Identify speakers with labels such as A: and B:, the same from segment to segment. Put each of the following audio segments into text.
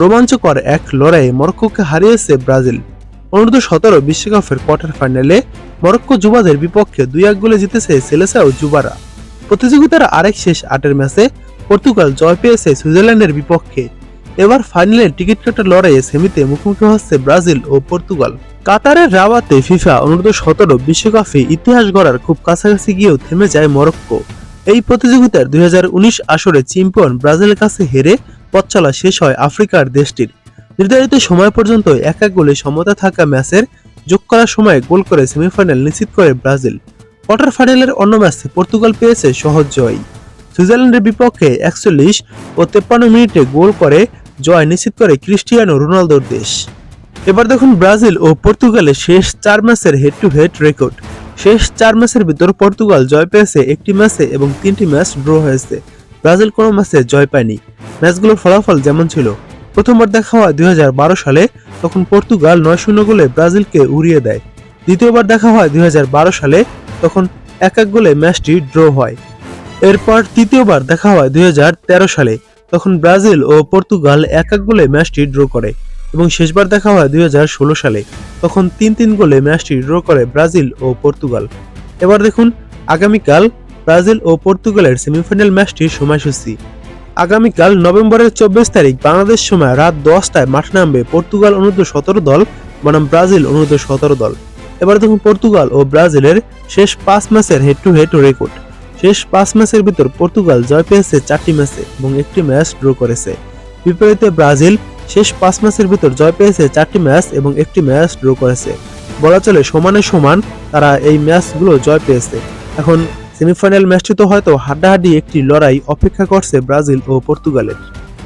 A: রোমাঞ্চকর এক লড়াইয়ে মরক্কোকে হারিয়েছে ব্রাজিল। অনূর্ধ্ব-17 বিশ্বকাপের কোয়ার্টার ফাইনালে মরক্কো যুবাদের বিপক্ষে 2-1 গোলে জিতেছে সেলেসাও যুবারা। প্রতিযোগিতার আরেক শেষ 8 ম্যাচে পর্তুগাল জয় পেয়েছে সুইজারল্যান্ডের বিপক্ষে। এবার ফাইনালের টিকিট কাটার লড়াইয়ে সেমিতে মুখোমুখি হচ্ছে ব্রাজিল ও পর্তুগাল। কাতারের রাবাতে ফিফা অনূর্ধ্ব-17 বিশ্বকাপে ইতিহাস গড়ার খুব কাছাকাছি গিয়েও থেমে যায় মরক্কো। এই প্রতিযোগিতার 2019 আসরে চ্যাম্পিয়ন ব্রাজিলের কাছে হেরে পথ চলা শেষ হয় আফ্রিকার দেশটির। নির্ধারিত সময় পর্যন্ত 1-1 গোলে সমতা থাকা ম্যাচের যোগ করার সময় গোল করে সেমিফাইনাল নিশ্চিত করে ব্রাজিল। কোয়ার্টার ফাইনালের অন্য ম্যাচে পর্তুগাল পেয়েছে সহজ জয়। সুইজারল্যান্ডের বিপক্ষে 41 ও 53 মিনিটে গোল করে জয় নিশ্চিত করে ক্রিস্টিয়ানো রোনালদোর দেশ। এবার দেখুন ব্রাজিল ও পর্তুগালের শেষ 4 ম্যাচের হেড টু হেড রেকর্ড। শেষ 4 ম্যাচের ভিতর পর্তুগাল জয় পেয়েছে 1টি ম্যাচে এবং 3টি ম্যাচ ড্র হয়েছে। ব্রাজিল কোনো ম্যাচে জয় পায়নি। ম্যাচগুলোর ফলাফল যেমন ছিল, প্রথমবার দেখা হয় 2012 সালে, তখন পর্তুগাল 9-0 গোলে ব্রাজিলকে উড়িয়ে দেয়। দ্বিতীয়বার দেখা হয় 2012 সালে, তখন 1-1 গোলে ম্যাচটি ড্র হয়। এরপর তৃতীয়বার দেখা হয় 2013 সালে, তখন ব্রাজিল ও পর্তুগাল 1-1 গোলে ম্যাচটি ড্র করে এবং শেষবার দেখা হয় 2016 সালে, তখন 3-3 গোলে ম্যাচটি ড্র করে ব্রাজিল ও পর্তুগাল। এবার দেখুন আগামীকাল ব্রাজিল ও পর্তুগালের সেমিফাইনাল ম্যাচটির সময়সূচি। আগামীকাল নভেম্বরের 24 তারিখ বাংলাদেশ সময় রাত 10টায় মাঠে নামবে পর্তুগাল অনূর্ধ্ব-17 দল বনাম ব্রাজিল অনূর্ধ্ব-17 দল। এবার দেখুন পর্তুগাল ও ব্রাজিলের শেষ 5 ম্যাচের হেড টু হেড রেকর্ড। শেষ 5 ম্যাচের ভিতর পর্তুগাল জয় পেয়েছে 4টি ম্যাচে এবং 1টি ম্যাচ ড্র করেছে। বিপরীতে ব্রাজিল শেষ 5 ম্যাচের ভিতর জয় পেয়েছে 4টি ম্যাচ এবং 1টি ম্যাচ ড্র করেছে। বলা চলে সমানে সমান তারা এই ম্যাচগুলো জয় পেয়েছে। এখন সেমিফাইনাল ম্যাচটি তো হয়তো হাড্ডাহাড্ডি একটি লড়াই অপেক্ষা করছে ব্রাজিল ও পর্তুগালের।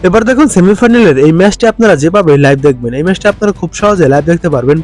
A: এবার দেখুন সেমিফাইনালের এই ম্যাচটি আপনারা যেভাবে লাইভ দেখবেন, এই ম্যাচটি আপনারা খুব সহজে লাইভ দেখতে পারবেন